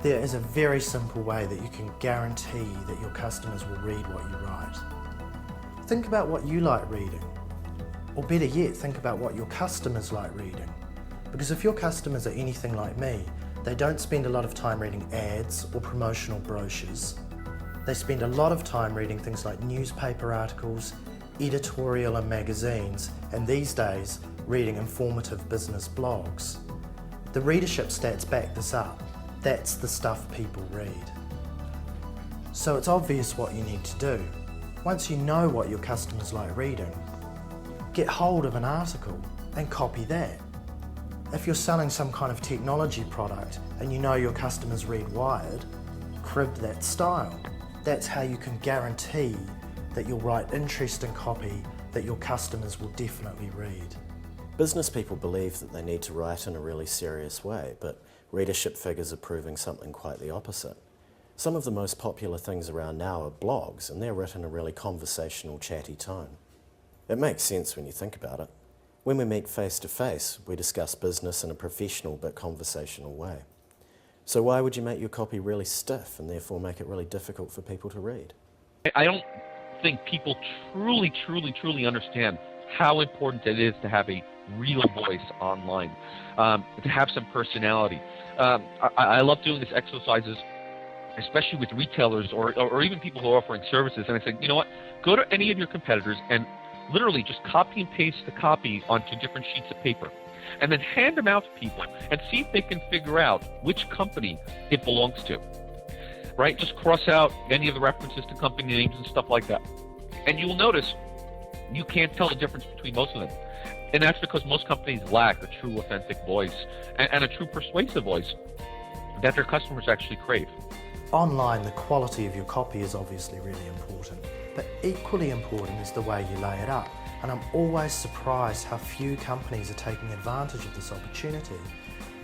There is a very simple way that you can guarantee that your customers will read what you write. Think about what you like reading, or better yet, think about what your customers like reading. Because if your customers are anything like me, they don't spend a lot of time reading ads or promotional brochures. They spend a lot of time reading things like newspaper articles, editorial and magazines, and these days, reading informative business blogs. The readership stats back this up. That's the stuff people read. So it's obvious what you need to do. Once you know what your customers like reading, get hold of an article and copy that. If you're selling some kind of technology product and you know your customers read Wired, crib that style. That's how you can guarantee that you'll write interesting copy that your customers will definitely read. Business people believe that they need to write in a really serious way, but readership figures are proving something quite the opposite. Some of the most popular things around now are blogs, and they're written in a really conversational, chatty tone. It makes sense when you think about it. When we meet face to face, we discuss business in a professional but conversational way. So why would you make your copy really stiff and therefore make it really difficult for people to read? I don't think people truly understand how important it is to have a real voice online, to have some personality. I love doing these exercises, especially with retailers or even people who are offering services. And I say, you know what, go to any of your competitors and literally just copy and paste the copy onto different sheets of paper, and then hand them out to people and see if they can figure out which company it belongs to. Right? Just cross out any of the references to company names and stuff like that. And you will notice you can't tell the difference between most of them. And that's because most companies lack a true authentic voice and a true persuasive voice that their customers actually crave. Online, the quality of your copy is obviously really important, but equally important is the way you lay it up. And I'm always surprised how few companies are taking advantage of this opportunity.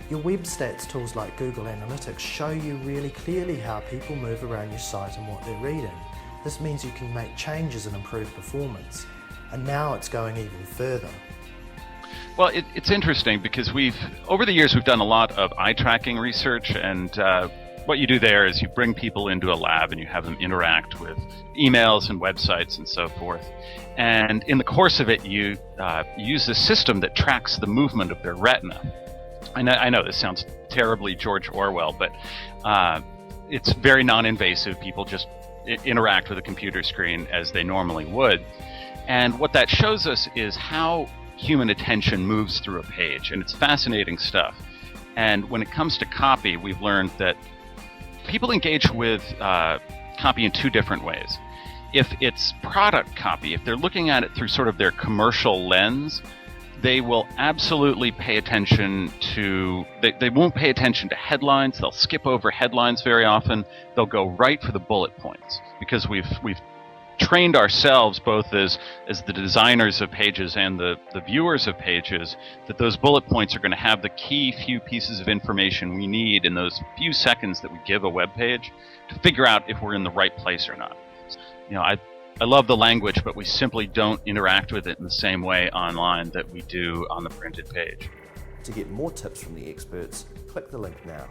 Your web stats tools like Google Analytics show you really clearly how people move around your site and what they're reading. This means you can make changes and improve performance. And now it's going even further. Well, it's interesting because over the years we've done a lot of eye tracking research, and what you do there is you bring people into a lab and you have them interact with emails and websites and so forth. And in the course of it, you use a system that tracks the movement of their retina. I know this sounds terribly George Orwell, but it's very non-invasive. People just interact with a computer screen as they normally would. And what that shows us is how human attention moves through a page, and it's fascinating stuff. And when it comes to copy, we've learned that people engage with copy in two different ways. If it's product copy, if they're looking at it through sort of their commercial lens, they will absolutely pay attention to, they won't pay attention to headlines. They'll skip over headlines very often. They'll go right for the bullet points, because we've trained ourselves, both as the designers of pages and the viewers of pages, that those bullet points are going to have the key few pieces of information we need in those few seconds that we give a web page to figure out if we're in the right place or not. You know, I love the language, but we simply don't interact with it in the same way online that we do on the printed page. To get more tips from the experts, click the link now.